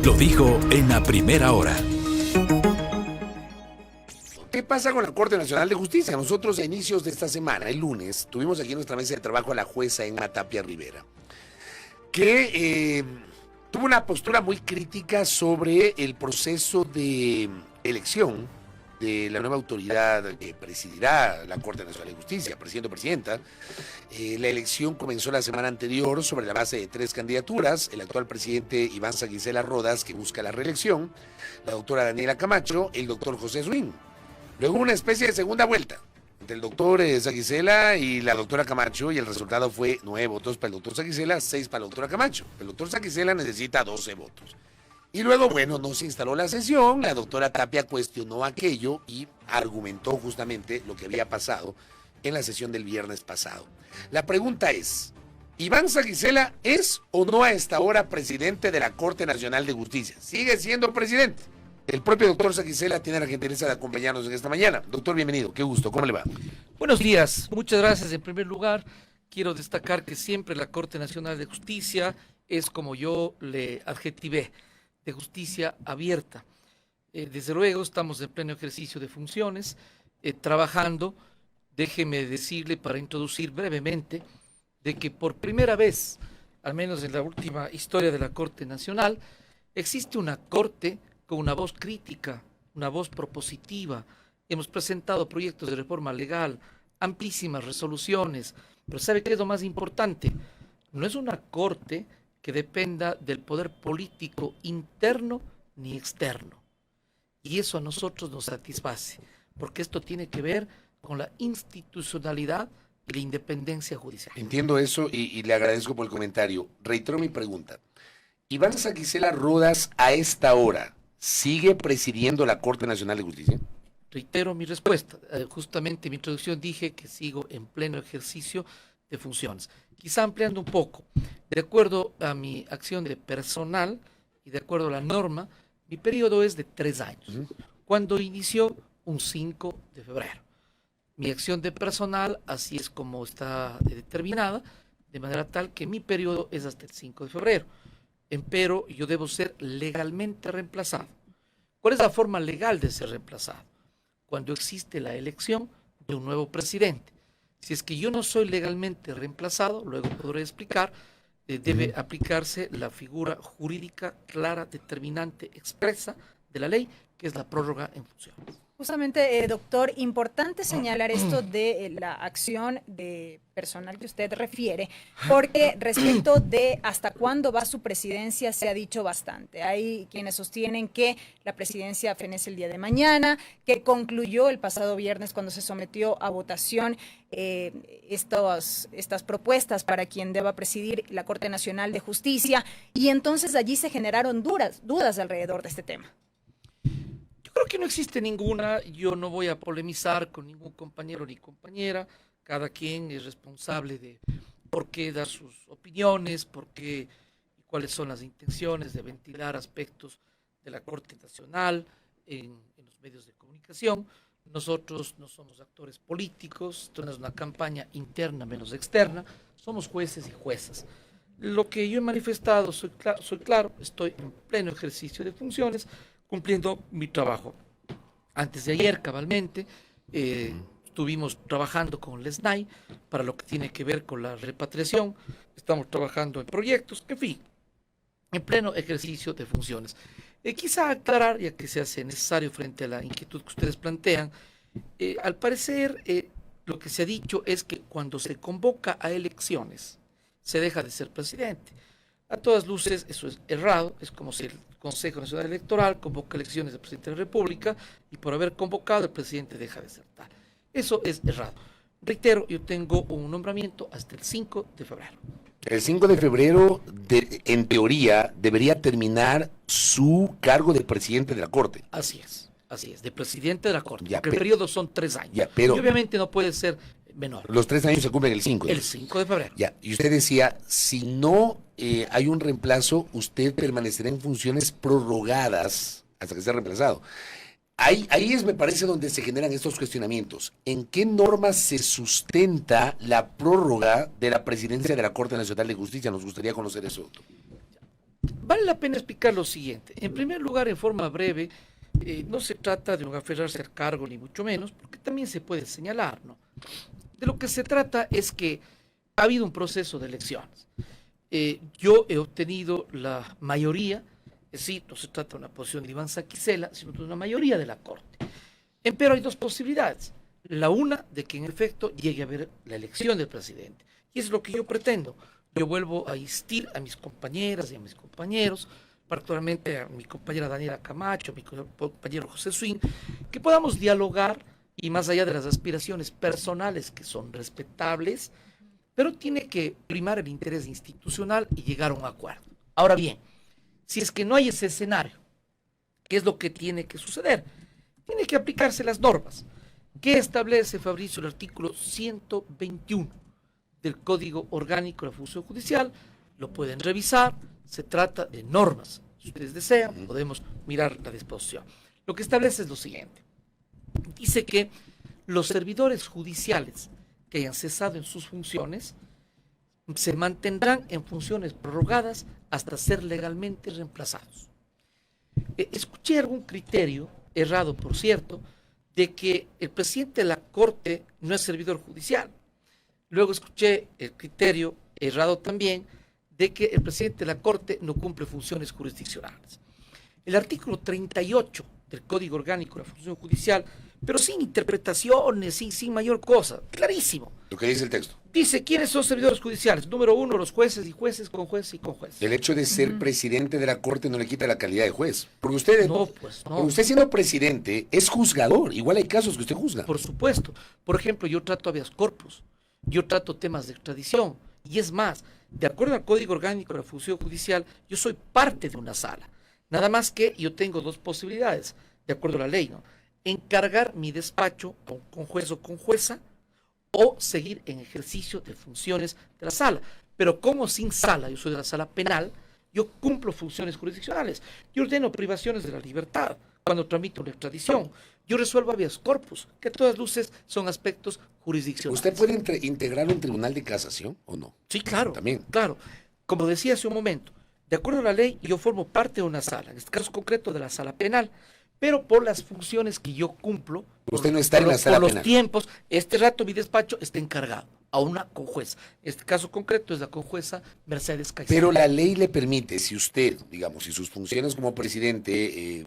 Lo dijo en la primera hora. ¿Qué pasa con la Corte Nacional de Justicia? Nosotros a inicios de esta semana, el lunes, tuvimos aquí en nuestra mesa de trabajo a la jueza Emma Tapia Rivera, que tuvo una postura muy crítica sobre el proceso de elección de la nueva autoridad que presidirá la Corte Nacional de Justicia, presidente o presidenta. La elección comenzó la semana anterior sobre la base de 3 candidaturas: el actual presidente Iván Saguicela Rodas, que busca la reelección, la doctora Daniela Camacho, el doctor José Swing. Luego una especie de segunda vuelta entre el doctor Saguicela y la doctora Camacho, y el resultado fue 9 votos para el doctor Saguicela, 6 para la doctora Camacho. El doctor Saguicela necesita 12 votos. Y luego, bueno, no se instaló la sesión, la doctora Tapia cuestionó aquello y argumentó justamente lo que había pasado en la sesión del viernes pasado. La pregunta es, ¿Iván Saguicela es o no a esta hora presidente de la Corte Nacional de Justicia? ¿Sigue siendo presidente? El propio doctor Saguicela tiene la gentileza de acompañarnos en esta mañana. Doctor, bienvenido, qué gusto, ¿cómo le va? Buenos días, muchas gracias. En primer lugar, quiero destacar que siempre la Corte Nacional de Justicia es, como yo le adjetivé, de justicia abierta. Desde luego estamos en pleno ejercicio de funciones, trabajando. Déjeme decirle, para introducir brevemente, de que por primera vez, al menos en la última historia de la Corte Nacional, existe una Corte con una voz crítica, una voz propositiva. Hemos presentado proyectos de reforma legal, amplísimas resoluciones, pero ¿sabe qué es lo más importante? No es una Corte que dependa del poder político interno ni externo. Y eso a nosotros nos satisface, porque esto tiene que ver con la institucionalidad y la independencia judicial. Entiendo eso y le agradezco por el comentario. Reitero mi pregunta. ¿Iván Saguicela Rodas a esta hora sigue presidiendo la Corte Nacional de Justicia? Reitero mi respuesta. Justamente en mi introducción dije que sigo en pleno ejercicio de funciones. Quizá ampliando un poco. De acuerdo a mi acción de personal y de acuerdo a la norma, mi periodo es de 3 años, cuando inició un 5 de febrero. Mi acción de personal así es como está determinada, de manera tal que mi periodo es hasta el 5 de febrero. Empero, yo debo ser legalmente reemplazado. ¿Cuál es la forma legal de ser reemplazado? Cuando existe la elección de un nuevo presidente. Si es que yo no soy legalmente reemplazado, luego podré explicar, debe aplicarse la figura jurídica clara, determinante, expresa de la ley, que es la prórroga en funciones. Justamente, doctor, importante señalar esto de la acción de personal que usted refiere, porque respecto de hasta cuándo va su presidencia se ha dicho bastante. Hay quienes sostienen que la presidencia fenece el día de mañana, que concluyó el pasado viernes cuando se sometió a votación estas propuestas para quien deba presidir la Corte Nacional de Justicia, y entonces allí se generaron dudas alrededor de este tema. Creo que no existe ninguna. Yo no voy a polemizar con ningún compañero ni compañera. Cada quien es responsable de por qué dar sus opiniones, por qué y cuáles son las intenciones de ventilar aspectos de la Corte Nacional en los medios de comunicación. Nosotros no somos actores políticos, esto no es una campaña interna menos externa, somos jueces y juezas. Lo que yo he manifestado, soy claro, estoy en pleno ejercicio de funciones, cumpliendo mi trabajo. Antes de ayer, cabalmente, estuvimos trabajando con el SNAI para lo que tiene que ver con la repatriación. Estamos trabajando en proyectos, en fin, en pleno ejercicio de funciones. Quizá aclarar, ya que se hace necesario frente a la inquietud que ustedes plantean, al parecer lo que se ha dicho es que cuando se convoca a elecciones se deja de ser presidente. A todas luces eso es errado, es como si el Consejo Nacional Electoral convoca elecciones del presidente de la República y por haber convocado el presidente deja de ser tal. Eso es errado. Reitero, yo tengo un nombramiento hasta el 5 de febrero. El 5 de febrero, en teoría, debería terminar su cargo de presidente de la Corte. Así es, de presidente de la Corte. Ya, porque el periodo son 3 años. Ya, pero y obviamente no puede ser menor. Los 3 años se cumplen el 5. El 5 de febrero. Ya, y usted decía, si no hay un reemplazo, usted permanecerá en funciones prorrogadas hasta que sea reemplazado. Ahí es, me parece, donde se generan estos cuestionamientos. ¿En qué normas se sustenta la prórroga de la presidencia de la Corte Nacional de Justicia? Nos gustaría conocer eso, doctor. Vale la pena explicar lo siguiente. En primer lugar, en forma breve, no se trata de un aferrarse al cargo, ni mucho menos, porque también se puede señalar, ¿no? De lo que se trata es que ha habido un proceso de elecciones. Yo he obtenido la mayoría, sí, no se trata de una posición de Iván Saquicela, sino de una mayoría de la Corte. Pero hay dos posibilidades. La una, de que en efecto llegue a haber la elección del presidente. Y es lo que yo pretendo. Yo vuelvo a insistir a mis compañeras y a mis compañeros, particularmente a mi compañera Daniela Camacho, a mi compañero José Swin, que podamos dialogar y más allá de las aspiraciones personales que son respetables, pero tiene que primar el interés institucional y llegar a un acuerdo. Ahora bien, si es que no hay ese escenario, ¿qué es lo que tiene que suceder? Tiene que aplicarse las normas. ¿Qué establece, Fabricio, el artículo 121 del Código Orgánico de la Función Judicial? Lo pueden revisar, se trata de normas. Si ustedes desean, podemos mirar la disposición. Lo que establece es lo siguiente. Dice que los servidores judiciales que hayan cesado en sus funciones se mantendrán en funciones prorrogadas hasta ser legalmente reemplazados. Escuché algún criterio, errado por cierto, de que el presidente de la Corte no es servidor judicial. Luego escuché el criterio, errado también, de que el presidente de la Corte no cumple funciones jurisdiccionales. El artículo 38 del Código Orgánico de la Función Judicial, pero sin interpretaciones, sin mayor cosa, clarísimo. Lo que dice el texto. Dice, ¿quiénes son servidores judiciales? Número uno, los jueces y jueces con jueces y con jueces. El hecho de ser presidente de la Corte no le quita la calidad de juez. Porque usted, No, pues no. porque usted siendo presidente es juzgador. Igual hay casos que usted juzga. Por supuesto. Por ejemplo, yo trato habeas corpus, yo trato temas de extradición. Y es más, de acuerdo al Código Orgánico de la Función Judicial, yo soy parte de una sala. Nada más que yo tengo dos posibilidades, de acuerdo a la ley, ¿no? Encargar mi despacho a un juez o con jueza o seguir en ejercicio de funciones de la sala. Pero como sin sala, yo soy de la sala penal, yo cumplo funciones jurisdiccionales. Yo ordeno privaciones de la libertad cuando tramito una extradición. Yo resuelvo habeas corpus, que a todas luces son aspectos jurisdiccionales. ¿Usted puede integrar un tribunal de casación o no? Sí, claro. También. Claro. Como decía hace un momento, de acuerdo a la ley, yo formo parte de una sala, en este caso concreto de la sala penal, pero por las funciones que yo cumplo, Usted no está en la sala por los penal. tiempos, este rato mi despacho está encargado a una conjueza. Este caso concreto es la conjueza Mercedes Caicedo. Pero la ley le permite, si usted, digamos, si sus funciones como presidente,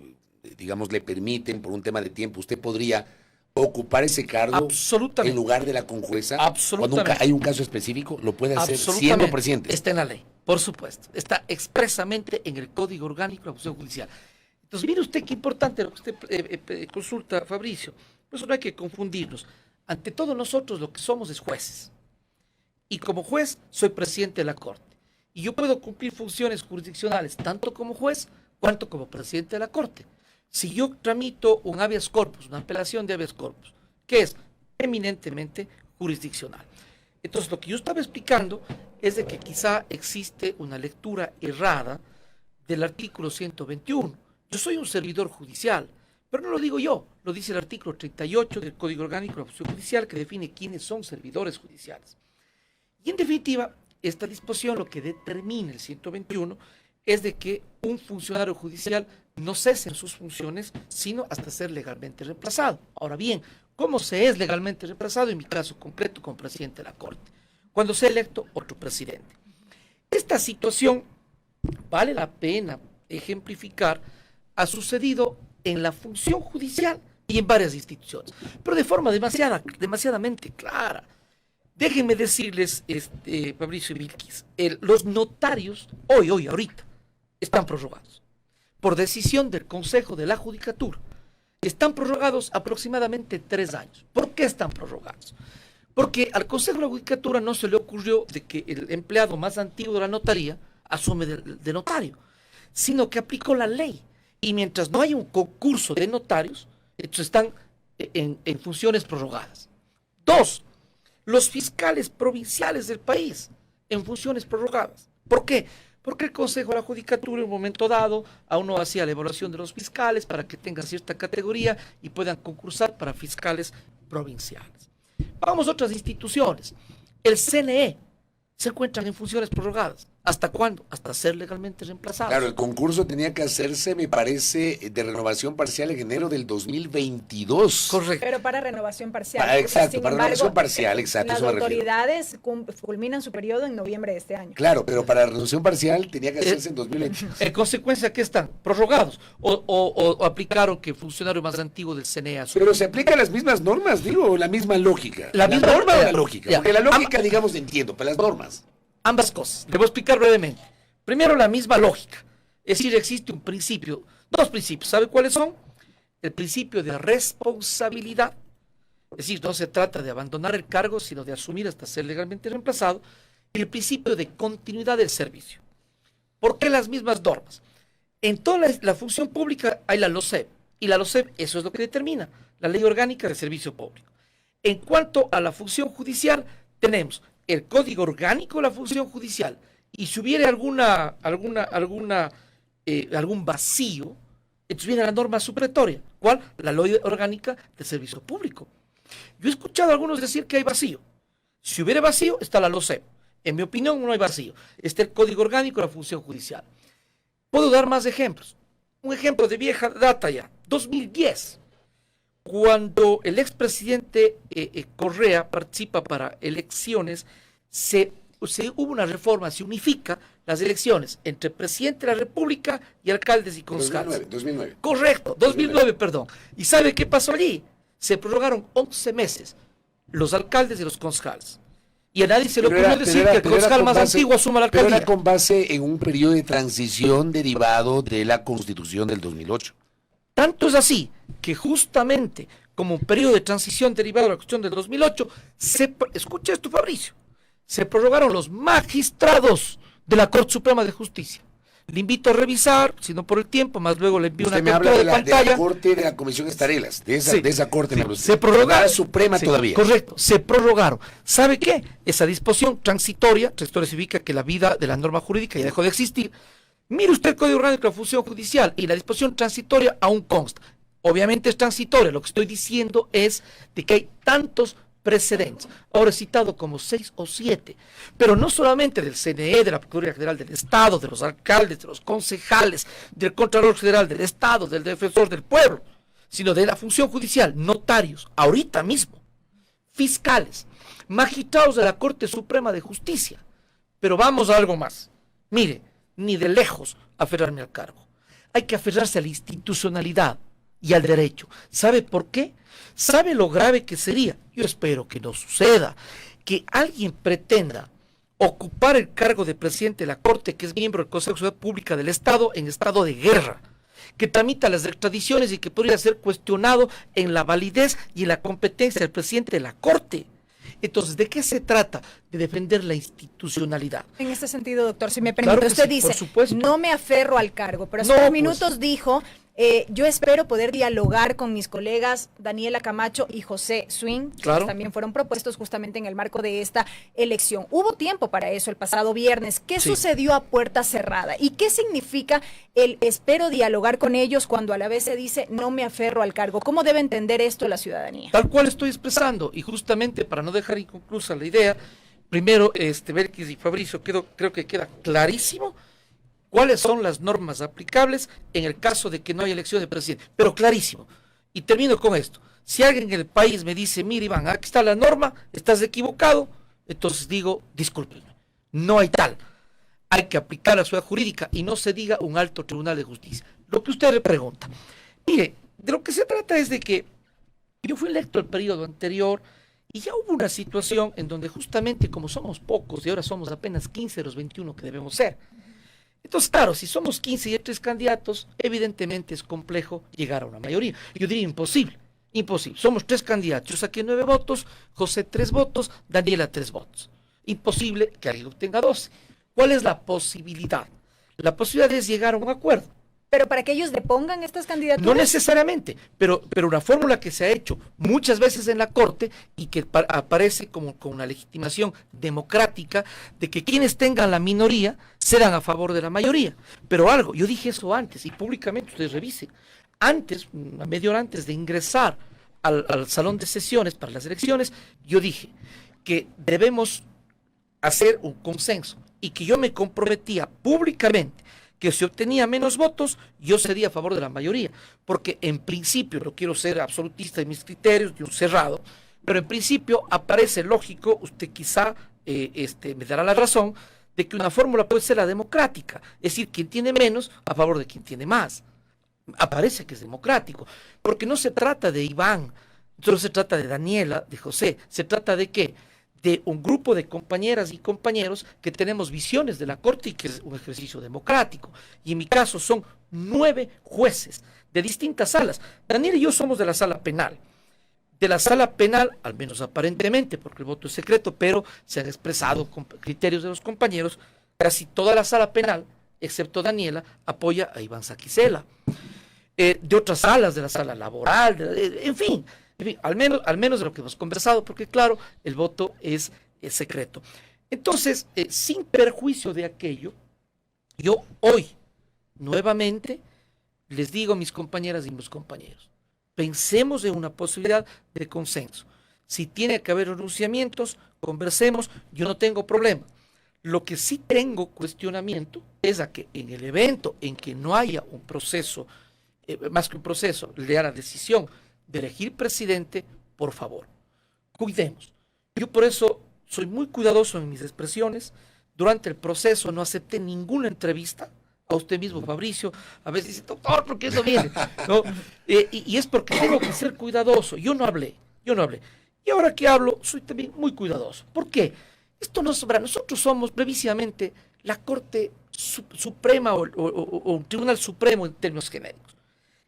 digamos, le permiten por un tema de tiempo, usted podría ocupar ese cargo Absolutamente. en lugar de la conjueza. Absolutamente. Cuando hay un caso específico, lo puede hacer Absolutamente. siendo presidente. Está en la ley, por supuesto. Está expresamente en el Código Orgánico de la Función Judicial. Entonces, mire usted qué importante lo que usted consulta, Fabricio. Por eso no hay que confundirnos. Ante todo, nosotros lo que somos es jueces. Y como juez, soy presidente de la Corte. Y yo puedo cumplir funciones jurisdiccionales tanto como juez, cuanto como presidente de la Corte. Si yo tramito un habeas corpus, una apelación de habeas corpus, que es eminentemente jurisdiccional. Entonces, lo que yo estaba explicando es de que quizá existe una lectura errada del artículo 121. Yo soy un servidor judicial, pero no lo digo yo, lo dice el artículo 38 del Código Orgánico de la Función Judicial, que define quiénes son servidores judiciales. Y en definitiva, esta disposición lo que determina el 121 es de que un funcionario judicial no cese en sus funciones, sino hasta ser legalmente reemplazado. Ahora bien, ¿cómo se es legalmente reemplazado? En mi caso concreto, como presidente de la Corte, cuando sea electo otro presidente. Esta situación, vale la pena ejemplificar, ha sucedido en la función judicial y en varias instituciones, pero de forma demasiadamente clara. Déjenme decirles, Fabricio y Vilquis, los notarios, ahorita, están prorrogados. Por decisión del Consejo de la Judicatura, están prorrogados aproximadamente 3 años. ¿Por qué están prorrogados? Porque al Consejo de la Judicatura no se le ocurrió de que el empleado más antiguo de la notaría asume de notario, sino que aplicó la ley. Y mientras no hay un concurso de notarios, entonces están en funciones prorrogadas. 2, los fiscales provinciales del país en funciones prorrogadas. ¿Por qué? Porque el Consejo de la Judicatura en un momento dado aún no hacía la evaluación de los fiscales para que tengan cierta categoría y puedan concursar para fiscales provinciales. Vamos a otras instituciones. El CNE se encuentran en funciones prorrogadas. ¿Hasta cuándo? Hasta ser legalmente reemplazados. Claro, el concurso tenía que hacerse, me parece, de renovación parcial en enero del 2022. Correcto. Pero para renovación parcial. Exacto, Sin para embargo, renovación parcial, exacto. Las eso me refiero. autoridades culminan su periodo en noviembre de este año. Claro, pero para renovación parcial tenía que hacerse en 2022. En consecuencia, ¿qué están? Prorrogados. O aplicaron que el funcionario más antiguo del CNE asumió. Pero se aplican las mismas normas, digo, o la misma lógica. La misma norma o ya, la lógica. ya. Porque la lógica, digamos, entiendo, pero las normas. Ambas cosas. Le voy a explicar brevemente. Primero, la misma lógica. Es decir, existe un principio, dos principios. ¿Sabe cuáles son? El principio de responsabilidad. Es decir, no se trata de abandonar el cargo, sino de asumir hasta ser legalmente reemplazado. Y el principio de continuidad del servicio. ¿Por qué las mismas normas? En toda la función pública hay la LOCEP. Y la LOCEP, eso es lo que determina, la Ley Orgánica de Servicio Público. En cuanto a la función judicial, tenemos el Código Orgánico de la Función Judicial. Y si hubiera algún vacío, entonces viene la norma supletoria. ¿Cuál? La Ley Orgánica del Servicio Público. Yo he escuchado a algunos decir que hay vacío. Si hubiera vacío, está la LOCEP. En mi opinión, no hay vacío. Está el Código Orgánico de la Función Judicial. Puedo dar más ejemplos. Un ejemplo de vieja data ya. 2010. Cuando el expresidente Correa participa para elecciones, hubo una reforma, se unifica las elecciones entre presidente de la República y alcaldes y concejales. 2009. Correcto, 2009, perdón. ¿Y sabe qué pasó allí? Se prorrogaron 11 meses los alcaldes y los concejales. Y a nadie se le ocurrió decir que el concejal más antiguo asuma la alcaldía. Pero era con base en un periodo de transición derivado de la Constitución del 2008. Tanto es así que justamente como un periodo de transición derivado de la Constitución del 2008, escucha esto, Fabricio, se prorrogaron los magistrados de la Corte Suprema de Justicia. Le invito a revisar, si no por el tiempo, más luego le envío Usted una me habla captura de pantalla. de la Corte de la Comisión Estarelas, de esa, Sí, de esa Corte. sí, me se prorrogaron. La Suprema Sí, todavía. Correcto, se prorrogaron. ¿Sabe qué? Esa disposición transitoria significa que la vida de la norma jurídica ya dejó de existir. Mire usted el Código Orgánico de la Función Judicial y la disposición transitoria aún consta. Obviamente es transitoria, lo que estoy diciendo es de que hay tantos precedentes. Ahora he citado como 6 o 7, pero no solamente del CNE, de la Procuraduría General del Estado, de los alcaldes, de los concejales, del Contralor General del Estado, del Defensor del Pueblo, sino de la función judicial, notarios, ahorita mismo, fiscales, magistrados de la Corte Suprema de Justicia. Pero vamos a algo más. Mire, ni de lejos aferrarme al cargo. Hay que aferrarse a la institucionalidad y al derecho. ¿Sabe por qué? ¿Sabe lo grave que sería? Yo espero que no suceda, que alguien pretenda ocupar el cargo de presidente de la Corte, que es miembro del Consejo de Seguridad Pública del Estado, en estado de guerra, que tramita las extradiciones y que podría ser cuestionado en la validez y en la competencia del presidente de la Corte. Entonces, ¿de qué se trata? De defender la institucionalidad. En este sentido, doctor, si me permite, Claro que usted sí, dice, por supuesto. no me aferro al cargo, pero hace No, unos pues. minutos dijo, yo espero poder dialogar con mis colegas Daniela Camacho y José Swing, Claro. que también fueron propuestos justamente en el marco de esta elección. Hubo tiempo para eso el pasado viernes. ¿Qué Sí. sucedió a puerta cerrada? ¿Y qué significa el espero dialogar con ellos cuando a la vez se dice no me aferro al cargo? ¿Cómo debe entender esto la ciudadanía? Tal cual estoy expresando, y justamente para no dejar inconclusa la idea, primero, Belkis y Fabricio, creo que queda clarísimo cuáles son las normas aplicables en el caso de que no haya elección de presidente, pero clarísimo. Y termino con esto. Si alguien en el país me dice, mira Iván, aquí está la norma, estás equivocado, entonces digo, discúlpenme, no hay tal. Hay que aplicar la ciudad jurídica y no se diga un alto tribunal de justicia. Lo que usted le pregunta. Mire, de lo que se trata es de que yo fui electo el periodo anterior y ya hubo una situación en donde justamente como somos pocos y ahora somos apenas 15 de los 21 que debemos ser. Entonces, claro, si somos 15 y hay 3 candidatos, evidentemente es complejo llegar a una mayoría. Yo diría imposible, imposible. Somos 3 candidatos, yo saqué 9 votos, José 3 votos, Daniela 3 votos. Imposible que alguien obtenga 12. ¿Cuál es la posibilidad? La posibilidad es llegar a un acuerdo. Pero para que ellos depongan estas candidaturas. No necesariamente, pero una fórmula que se ha hecho muchas veces en la Corte y que aparece como con una legitimación democrática de que quienes tengan la minoría serán a favor de la mayoría. Pero algo, yo dije eso antes y públicamente ustedes revisen, antes, a media hora antes de ingresar al salón de sesiones para las elecciones, yo dije que debemos hacer un consenso y que yo me comprometía públicamente que si obtenía menos votos, yo sería a favor de la mayoría, porque en principio, no quiero ser absolutista de mis criterios, de un cerrado, pero en principio aparece lógico, usted quizá me dará la razón, de que una fórmula puede ser la democrática, es decir, quien tiene menos a favor de quien tiene más. Aparece que es democrático, porque no se trata de Iván, no se trata de Daniela, de José, se trata de ¿qué? De un grupo de compañeras y compañeros que tenemos visiones de la Corte y que es un ejercicio democrático. Y en mi caso son 9 jueces de distintas salas. Daniel y yo somos de la sala penal. De la sala penal, al menos aparentemente, porque el voto es secreto, pero se han expresado con criterios de los compañeros, casi toda la sala penal, excepto Daniela, apoya a Iván Saquicela. De otras salas, de la sala laboral, en fin, al menos de lo que hemos conversado, porque claro, el voto es secreto. Entonces, sin perjuicio de aquello, yo hoy, nuevamente, les digo a mis compañeras y mis compañeros, pensemos en una posibilidad de consenso. Si tiene que haber renunciamientos, conversemos, yo no tengo problema. Lo que sí tengo cuestionamiento es a que en el evento en que no haya un proceso, más que un proceso, lea la decisión de elegir presidente, por favor, cuidemos. Yo por eso soy muy cuidadoso en mis expresiones. Durante el proceso no acepté ninguna entrevista. A usted mismo, Fabricio, a veces dice, doctor, ¿por qué eso viene? ¿No? Y es porque tengo que ser cuidadoso. Yo no hablé. Y ahora que hablo, soy también muy cuidadoso. ¿Por qué? Esto no sobra. Nosotros somos brevísimamente la Corte Suprema o un Tribunal Supremo en términos genéricos.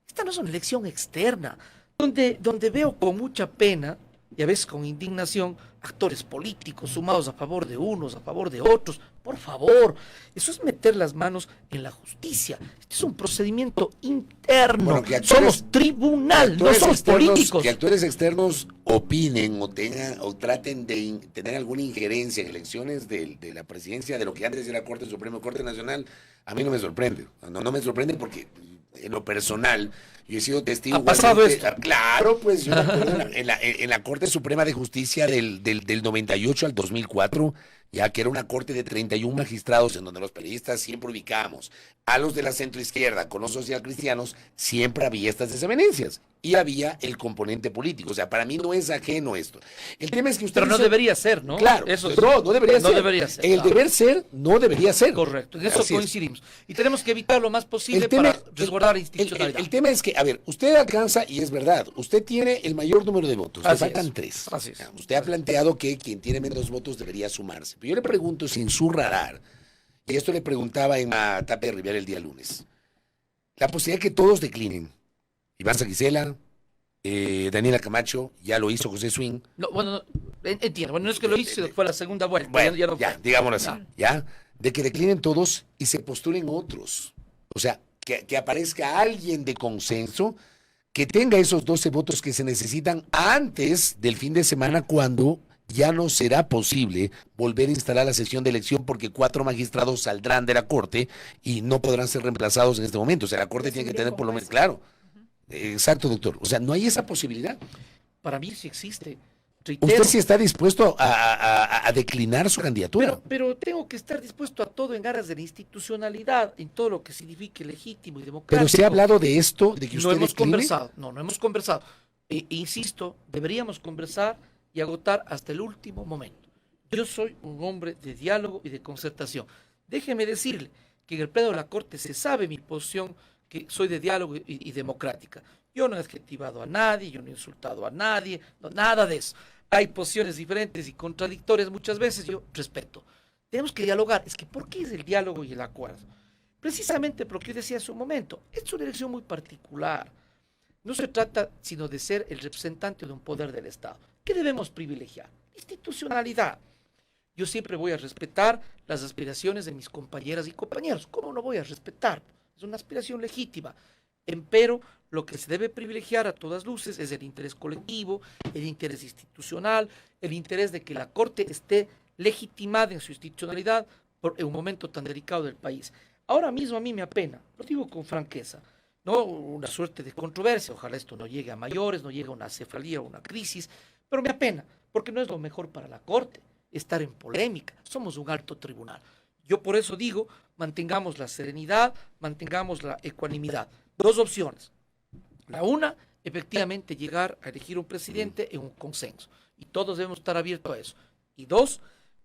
Esta no es una elección externa, donde veo con mucha pena y a veces con indignación actores políticos sumados a favor de unos, a favor de otros. Por favor, eso es meter las manos en la justicia. Este es un procedimiento interno. Bueno, somos tribunal, no somos políticos. Que actores externos opinen o traten de tener alguna injerencia en elecciones de la presidencia de lo que antes era Corte Suprema, Corte Nacional, a mí no me sorprende. No me sorprende porque en lo personal yo he sido testigo. ¿Ha pasado esto? Claro, pues yo me acuerdo en la Corte Suprema de Justicia del 98 al 2004, ya que era una corte de 31 magistrados en donde los periodistas siempre ubicábamos a los de la centroizquierda con los socialcristianos, siempre había estas desavenencias y había el componente político. O sea, para mí no es ajeno esto. El tema es que usted... Pero no debería ser, ¿no? Claro, eso no debería ser. Debería ser. El deber ser no debería ser. Correcto, en eso coincidimos. Y tenemos que evitar lo más posible para resguardar la institucionalidad. El tema es que, a ver, usted alcanza, y es verdad, usted tiene el mayor número de votos, le faltan 3. Usted ha planteado que quien tiene menos votos debería sumarse. Pero yo le pregunto sin zurrar, y esto le preguntaba en Matapia Rivera el día lunes, la posibilidad de que todos declinen. Iván Saquicela, Daniela Camacho, ya lo hizo José Swing. No, bueno, entiendo. Bueno, no es que lo hizo, fue la segunda vuelta. Bueno, ya no digámoslo así, ya, de que declinen todos y se postulen otros. O sea, que aparezca alguien de consenso que tenga esos 12 votos que se necesitan antes del fin de semana, cuando ya no será posible volver a instalar la sesión de elección porque 4 magistrados saldrán de la Corte y no podrán ser reemplazados en este momento. O sea, la Corte tiene que tener por lo menos, claro. Exacto, doctor. O sea, no hay esa posibilidad. Para mí sí existe. Usted sí está dispuesto a declinar su candidatura. Pero tengo que estar dispuesto a todo en aras de la institucionalidad, en todo lo que signifique legítimo y democrático. Pero se ha hablado de esto, de que usted no hemos decline. Conversado. No hemos conversado. Insisto, deberíamos conversar y agotar hasta el último momento. Yo soy un hombre de diálogo y de concertación. Déjeme decirle que en el pleno de la Corte se sabe mi posición, que soy de diálogo y democrática. Yo no he adjetivado a nadie, yo no he insultado a nadie, no, nada de eso. Hay posiciones diferentes y contradictorias muchas veces, yo respeto. Tenemos que dialogar. Es que ¿por qué es el diálogo y el acuerdo? Precisamente porque yo decía hace un momento, es una elección muy particular. No se trata sino de ser el representante de un poder del Estado. ¿Qué debemos privilegiar? Institucionalidad. Yo siempre voy a respetar las aspiraciones de mis compañeras y compañeros. ¿Cómo no voy a respetar? Es una aspiración legítima. Empero, lo que se debe privilegiar a todas luces es el interés colectivo, el interés institucional, el interés de que la Corte esté legitimada en su institucionalidad en un momento tan delicado del país. Ahora mismo a mí me apena, lo digo con franqueza, no una suerte de controversia, ojalá esto no llegue a mayores, no llegue a una cefalía o una crisis, pero me apena, porque no es lo mejor para la Corte estar en polémica. Somos un alto tribunal. Yo por eso digo, mantengamos la serenidad, mantengamos la ecuanimidad. Dos opciones. La una, efectivamente llegar a elegir un presidente en un consenso. Y todos debemos estar abiertos a eso. Y dos,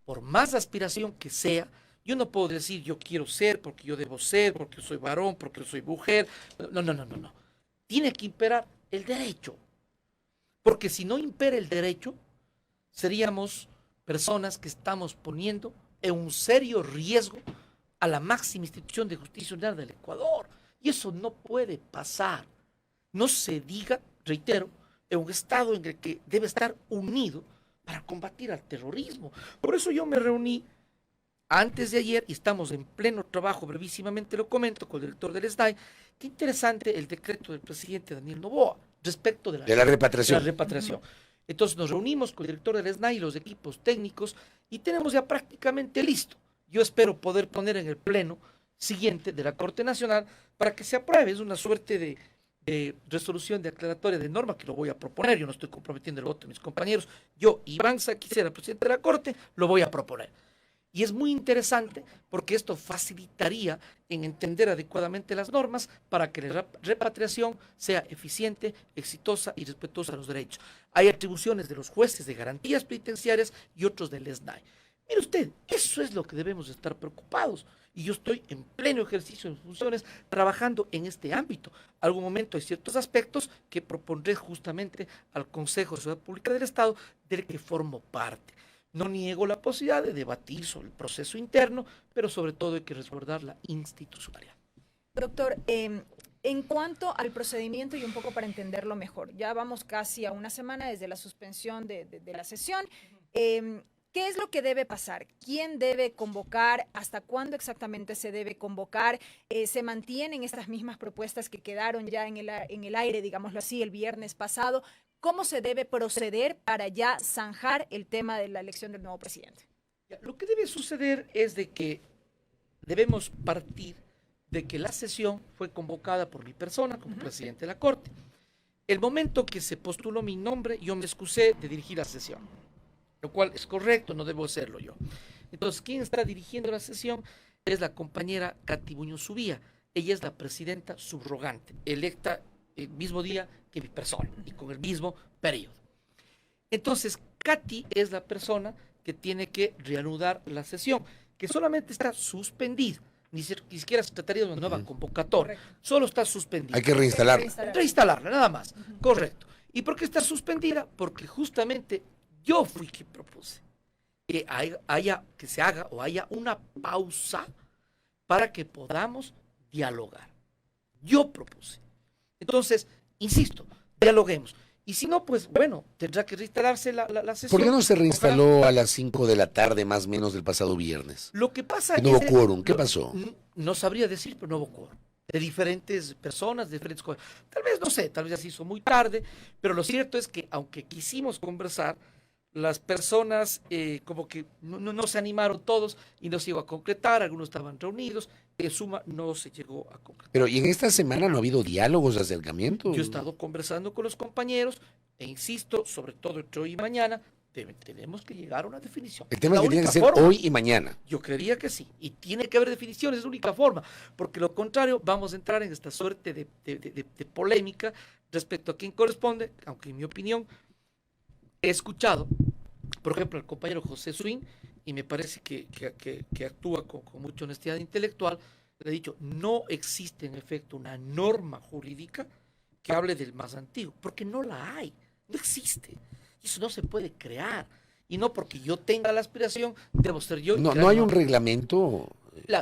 por más aspiración que sea, yo no puedo decir yo quiero ser, porque yo debo ser, porque yo soy varón, porque yo soy mujer. No. Tiene que imperar el derecho. Porque si no impera el derecho, seríamos personas que estamos poniendo en un serio riesgo a la máxima institución de justicia ordinaria del Ecuador. Y eso no puede pasar. No se diga, reitero, en un Estado en el que debe estar unido para combatir al terrorismo. Por eso yo me reuní antes de ayer y estamos en pleno trabajo, brevísimamente lo comento, con el director del SNAI. Qué interesante el decreto del presidente Daniel Noboa respecto de la repatriación. Entonces nos reunimos con el director del SNAI y los equipos técnicos y tenemos ya prácticamente listo. Yo espero poder poner en el pleno siguiente de la Corte Nacional para que se apruebe. Es una suerte de resolución de aclaratoria de norma que lo voy a proponer. Yo no estoy comprometiendo el voto de mis compañeros. Yo, Iván Saquicera, presidente de la Corte, lo voy a proponer. Y es muy interesante porque esto facilitaría en entender adecuadamente las normas para que la repatriación sea eficiente, exitosa y respetuosa de los derechos. Hay atribuciones de los jueces de garantías penitenciarias y otros del SNAI. Mire usted, eso es lo que debemos estar preocupados. Y yo estoy en pleno ejercicio de mis funciones trabajando en este ámbito. Algún momento hay ciertos aspectos que propondré justamente al Consejo de Seguridad Pública del Estado, del que formo parte. No niego la posibilidad de debatir sobre el proceso interno, pero sobre todo hay que resguardar la institucionalidad. Doctor, en cuanto al procedimiento y un poco para entenderlo mejor, ya vamos casi a una semana desde la suspensión de la sesión. ¿Qué es lo que debe pasar? ¿Quién debe convocar? ¿Hasta cuándo exactamente se debe convocar? ¿Se mantienen estas mismas propuestas que quedaron ya en el aire, digámoslo así, el viernes pasado? ¿Cómo se debe proceder para ya zanjar el tema de la elección del nuevo presidente? Lo que debe suceder es de que debemos partir de que la sesión fue convocada por mi persona como presidente de la Corte. El momento que se postuló mi nombre, yo me excusé de dirigir la sesión, lo cual es correcto, no debo hacerlo yo. Entonces, ¿quién está dirigiendo la sesión? Es la compañera Katy Muñoz Subía. Ella es la presidenta subrogante, electa el mismo día que mi persona y con el mismo periodo. Entonces, Katy es la persona que tiene que reanudar la sesión, que solamente está suspendida. Ni siquiera se trataría de una nueva convocatoria. Correcto. Solo está suspendida. Hay que reinstalarla. Reinstalarla, nada más. Correcto. ¿Y por qué está suspendida? Porque justamente yo fui quien propuse que haya una pausa para que podamos dialogar. Yo propuse. Entonces, insisto, dialoguemos. Y si no, pues bueno, tendrá que reinstalarse la sesión. ¿Por qué no se reinstaló a las 5 de la tarde más o menos del pasado viernes? Lo que pasa no hubo quórum. ¿Qué pasó? No sabría decir, pero no hubo quórum. De diferentes personas, de diferentes cosas. Tal vez, no sé, tal vez ya se hizo muy tarde, pero lo cierto es que aunque quisimos conversar, las personas como que no se animaron todos y no se llegó a concretar, algunos estaban reunidos, en suma no se llegó a concretar. Pero ¿y en esta semana no ha habido diálogos, acercamientos? Yo he estado conversando con los compañeros e insisto, sobre todo entre hoy y mañana, tenemos que llegar a una definición. El tema es que tiene que ser hoy y mañana. Yo creería que sí, y tiene que haber definiciones, es la única forma, porque lo contrario vamos a entrar en esta suerte de polémica respecto a quién corresponde, aunque en mi opinión he escuchado, por ejemplo, al compañero José Swing, y me parece que actúa con mucha honestidad intelectual, le he dicho, no existe en efecto una norma jurídica que hable del más antiguo, porque no la hay, no existe. Eso no se puede crear. Y no porque yo tenga la aspiración, debo ser yo. No hay un reglamento.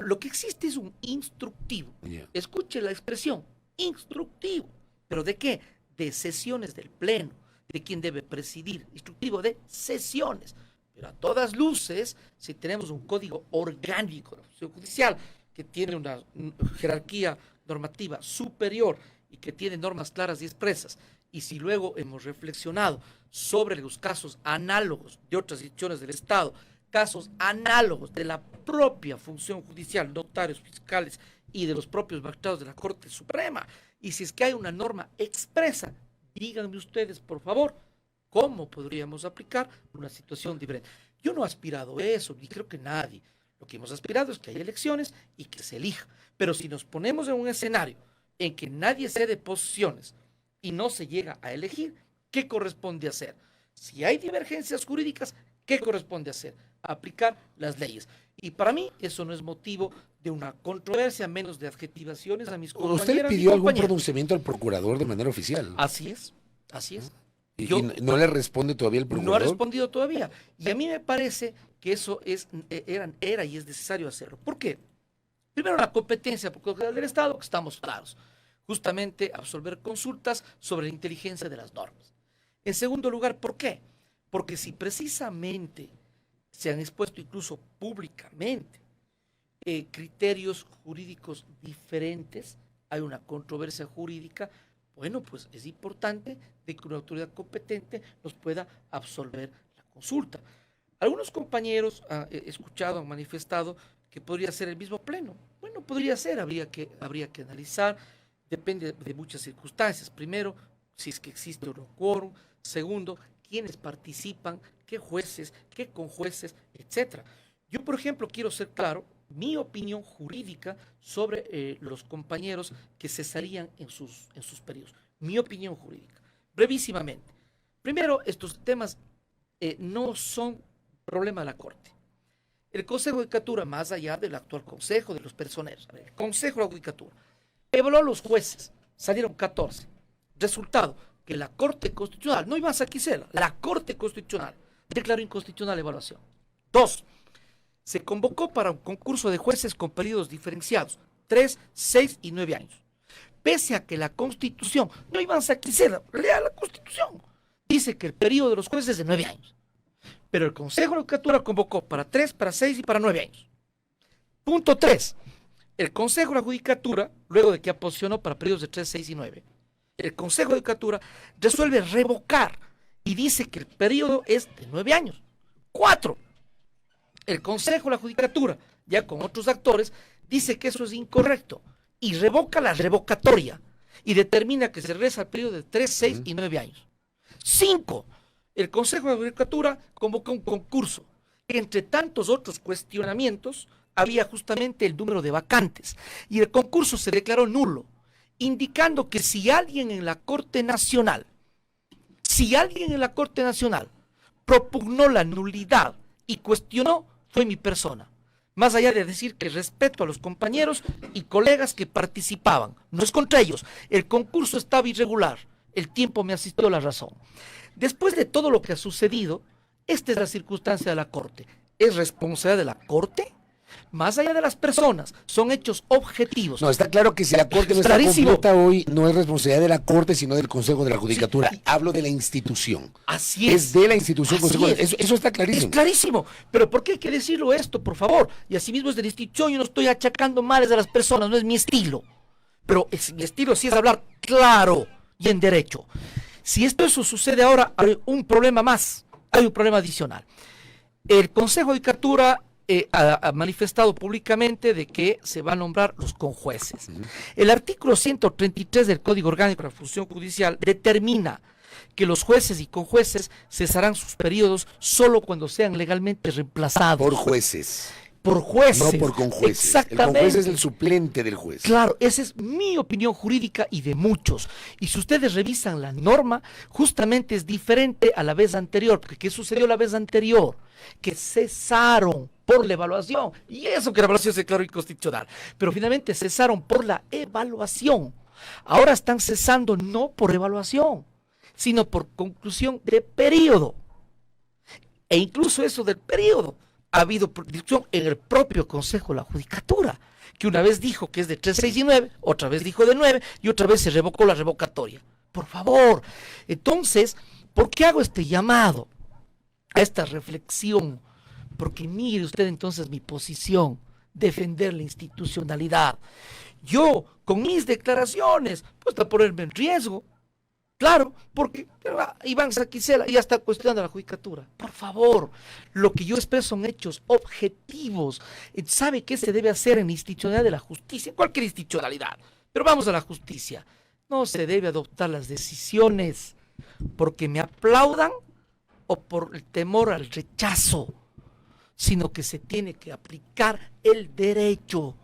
Lo que existe es un instructivo. Yeah. Escuche la expresión, instructivo. ¿Pero de qué? De sesiones del Pleno, de quién debe presidir, instructivo de sesiones. Pero a todas luces, si tenemos un código orgánico de la función judicial que tiene una jerarquía normativa superior y que tiene normas claras y expresas, y si luego hemos reflexionado sobre los casos análogos de otras instituciones del Estado, casos análogos de la propia función judicial, notarios, fiscales y de los propios magistrados de la Corte Suprema, y si es que hay una norma expresa, díganme ustedes, por favor, cómo podríamos aplicar una situación diferente. Yo no he aspirado a eso, ni creo que nadie. Lo que hemos aspirado es que haya elecciones y que se elija. Pero si nos ponemos en un escenario en que nadie cede posiciones y no se llega a elegir, ¿qué corresponde hacer? Si hay divergencias jurídicas, ¿qué corresponde hacer? Aplicar las leyes. Y para mí eso no es motivo de una controversia, menos de adjetivaciones a mis compañeras. ¿Usted le pidió algún pronunciamiento al procurador de manera oficial? Así es, así es. ¿Y no le responde todavía el procurador? No ha respondido todavía. Y a mí me parece que eso era y es necesario hacerlo. ¿Por qué? Primero, la competencia del Estado, que estamos claros. Justamente absolver consultas sobre la inteligencia de las normas. En segundo lugar, ¿por qué? Porque si precisamente se han expuesto incluso públicamente criterios jurídicos diferentes, hay una controversia jurídica, bueno, pues es importante de que una autoridad competente nos pueda absolver la consulta. Algunos compañeros, he escuchado, han manifestado que podría ser el mismo pleno. Bueno, podría ser, habría que analizar, depende de muchas circunstancias. Primero, si es que existe un quórum. Segundo, quiénes participan, qué jueces, qué conjueces, etcétera. Yo, por ejemplo, quiero ser claro, mi opinión jurídica sobre los compañeros que cesarían en sus periodos. Mi opinión jurídica. Brevísimamente. Primero, estos temas no son problema de la Corte. El Consejo de Judicatura, más allá del actual Consejo de los Personeros, el Consejo de la Judicatura, evaluó a los jueces, salieron 14. Resultado, que la Corte Constitucional, no Iván Saquicela, la Corte Constitucional declaró inconstitucional la evaluación. 2. Se convocó para un concurso de jueces con periodos diferenciados, 3, 6 y 9 años. Pese a que la Constitución, no Iván Saquicela, lea la Constitución, dice que el periodo de los jueces es de 9 años. Pero el Consejo de la Judicatura convocó para 3, para 6 y para 9 años. Punto 3. El Consejo de la Judicatura, luego de que aposicionó para periodos de 3, 6 y 9, el Consejo de la Judicatura resuelve revocar y dice que el periodo es de 9 años. 4. El Consejo de la Judicatura, ya con otros actores, dice que eso es incorrecto y revoca la revocatoria y determina que se regresa al periodo de 3, 6 y 9 años. 5. El Consejo de la Judicatura convocó un concurso que, entre tantos otros cuestionamientos, había justamente el número de vacantes y el concurso se declaró nulo, indicando que si alguien en la Corte Nacional propugnó la nulidad y cuestionó, fue mi persona. Más allá de decir que respeto a los compañeros y colegas que participaban, no es contra ellos, el concurso estaba irregular, el tiempo me asistió a la razón. Después de todo lo que ha sucedido, esta es la circunstancia de la Corte. ¿Es responsabilidad de la Corte? Más allá de las personas, son hechos objetivos. No, está claro que si la Corte no está completa hoy, no es responsabilidad de la Corte, sino del Consejo de la Judicatura. Sí, hablo de la institución. Así es. Es de la institución. Eso está clarísimo. Es clarísimo. Pero ¿por qué hay que decirlo esto, por favor? Y asimismo es de la institución, yo no estoy achacando males a las personas, no es mi estilo. Pero mi estilo sí es hablar claro y en derecho. Si eso sucede ahora, hay un problema más, hay un problema adicional. El Consejo de Judicatura ha manifestado públicamente de que se va a nombrar los conjueces. El artículo 133 del Código Orgánico de la Función Judicial determina que los jueces y conjueces cesarán sus periodos solo cuando sean legalmente reemplazados. Por jueces. Por jueces. No por conjueces. Exactamente. El conjuez es el suplente del juez. Claro, esa es mi opinión jurídica y de muchos. Y si ustedes revisan la norma, justamente es diferente a la vez anterior. Porque ¿qué sucedió la vez anterior? Que cesaron por la evaluación. Y eso que la evaluación se declaró inconstitucional. Pero finalmente cesaron por la evaluación. Ahora están cesando no por evaluación, sino por conclusión de periodo. E incluso eso del periodo ha habido discusión en el propio Consejo de la Judicatura, que una vez dijo que es de 3, 6 y 9, otra vez dijo de 9 y otra vez se revocó la revocatoria. Por favor. Entonces, ¿por qué hago este llamado a esta reflexión? Porque mire usted entonces mi posición, defender la institucionalidad. Yo, con mis declaraciones, pues a ponerme en riesgo. Claro, porque Iván Saquicela ya está cuestionando la judicatura. Por favor, lo que yo expreso son hechos objetivos. ¿Sabe qué se debe hacer en la institucionalidad de la justicia? En cualquier institucionalidad. Pero vamos a la justicia. No se debe adoptar las decisiones porque me aplaudan o por el temor al rechazo, sino que se tiene que aplicar el derecho.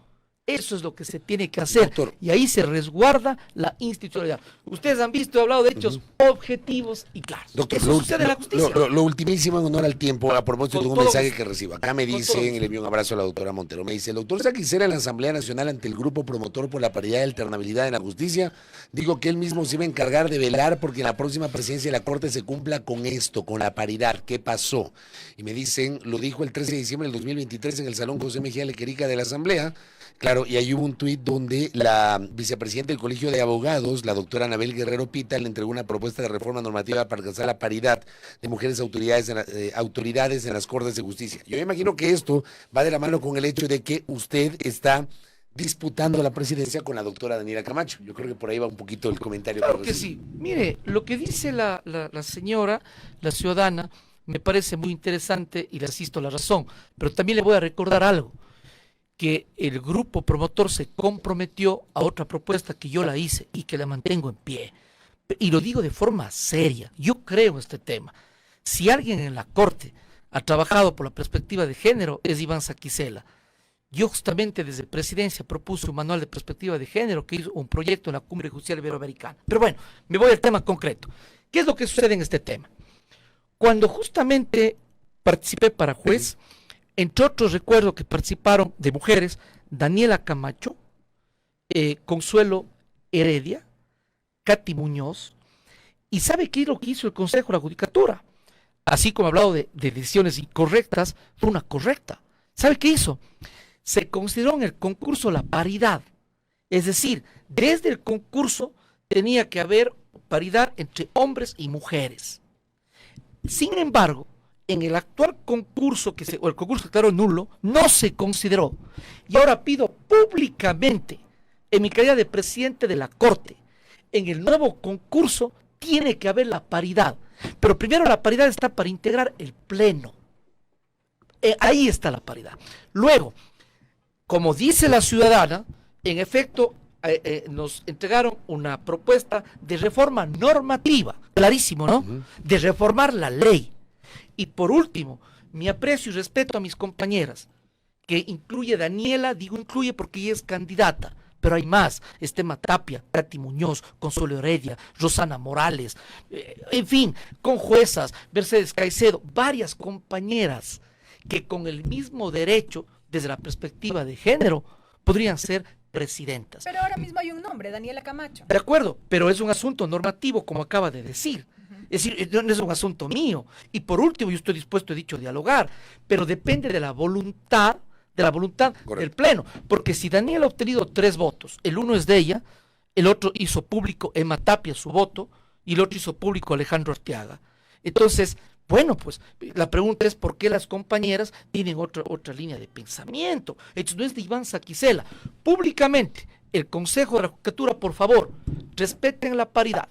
Eso es lo que se tiene que hacer. Doctor. Y ahí se resguarda la institucionalidad. Ustedes han visto, he hablado de hechos objetivos y claros. Doctor, eso sucede en la justicia. lo ultimísimo en honor al tiempo, a propósito de un Con todo mensaje gusto. que recibo. Acá me Con todo dicen, gusto. le envío un abrazo a la doctora Montero, me dice, el doctor Saquicela en la Asamblea Nacional ante el Grupo Promotor por la Paridad y Alternabilidad en la Justicia, digo que él mismo se iba a encargar de velar porque en la próxima presidencia de la Corte se cumpla con esto, con la paridad. ¿Qué pasó? Y me dicen, lo dijo el 13 de diciembre del 2023 en el Salón José Mejía Lequerica de la Asamblea. Claro, y ahí hubo un tuit donde la vicepresidenta del Colegio de Abogados, la doctora Anabel Guerrero Pita, le entregó una propuesta de reforma normativa para alcanzar la paridad de mujeres autoridades en las Cortes de Justicia. Yo me imagino que esto va de la mano con el hecho de que usted está disputando la presidencia con la doctora Daniela Camacho. Yo creo que por ahí va un poquito el comentario. Claro que sí. Mire, lo que dice la señora, la ciudadana, me parece muy interesante y le asisto la razón. Pero también le voy a recordar algo, que el grupo promotor se comprometió a otra propuesta que yo la hice y que la mantengo en pie. Y lo digo de forma seria. Yo creo en este tema. Si alguien en la Corte ha trabajado por la perspectiva de género, es Iván Saquicela. Yo justamente desde presidencia propuse un manual de perspectiva de género que hizo un proyecto en la Cumbre Judicial Iberoamericana. Pero bueno, me voy al tema concreto. ¿Qué es lo que sucede en este tema? Cuando justamente participé para juez, entre otros recuerdo que participaron de mujeres Daniela Camacho, Consuelo Heredia, Katy Muñoz, y ¿sabe qué es lo que hizo el Consejo de la Judicatura? Así como he hablado de decisiones incorrectas, fue una correcta. ¿Sabe qué hizo? Se consideró en el concurso la paridad, es decir, desde el concurso tenía que haber paridad entre hombres y mujeres. Sin embargo, en el actual concurso, o el concurso que declaró nulo, no se consideró. Y ahora pido públicamente, en mi calidad de presidente de la Corte, en el nuevo concurso tiene que haber la paridad. Pero primero la paridad está para integrar el pleno. Ahí está la paridad. Luego, como dice la ciudadana, en efecto, nos entregaron una propuesta de reforma normativa, clarísimo, ¿no? De reformar la ley. Y por último, mi aprecio y respeto a mis compañeras, que incluye Daniela, digo incluye porque ella es candidata, pero hay más, Estema Tapia, Katy Muñoz, Consuelo Heredia, Rosana Morales, en fin, con juezas, Mercedes Caicedo, varias compañeras que con el mismo derecho, desde la perspectiva de género, podrían ser presidentas. Pero ahora mismo hay un nombre, Daniela Camacho. De acuerdo, pero es un asunto normativo, como acaba de decir. Es decir, no es un asunto mío. Y por último, yo estoy dispuesto, he dicho, a dialogar, pero depende de la voluntad del Pleno. Porque si Daniel ha obtenido 3 votos, el uno es de ella, el otro hizo público Emma Tapia su voto, y el otro hizo público Alejandro Arteaga. Entonces, bueno, pues la pregunta es por qué las compañeras tienen otra línea de pensamiento. Esto no es de Iván Saquicela. Públicamente, el Consejo de la Judicatura, por favor, respeten la paridad.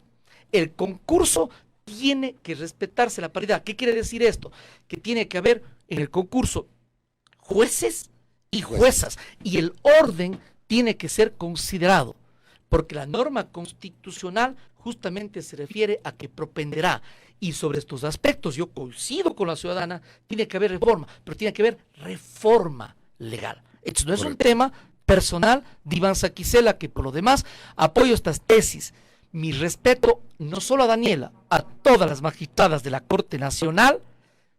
El concurso tiene que respetarse la paridad. ¿Qué quiere decir esto? Que tiene que haber en el concurso jueces y juezas. Y el orden tiene que ser considerado. Porque la norma constitucional justamente se refiere a que propenderá. Y sobre estos aspectos yo coincido con la ciudadana, tiene que haber reforma, pero tiene que haber reforma legal. Esto no es un tema personal de Iván Saquicela, que por lo demás apoyo estas tesis. Mi respeto no solo a Daniela, a todas las magistradas de la Corte Nacional,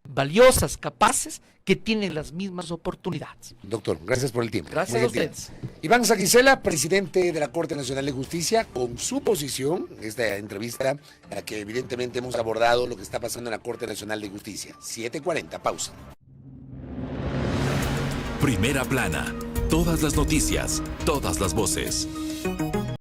valiosas, capaces, que tienen las mismas oportunidades. Doctor, gracias por el tiempo. Gracias a ustedes. Iván Saquicela, presidente de la Corte Nacional de Justicia, con su posición, esta entrevista, en la que evidentemente hemos abordado lo que está pasando en la Corte Nacional de Justicia. 7:40, pausa. Primera plana. Todas las noticias, todas las voces.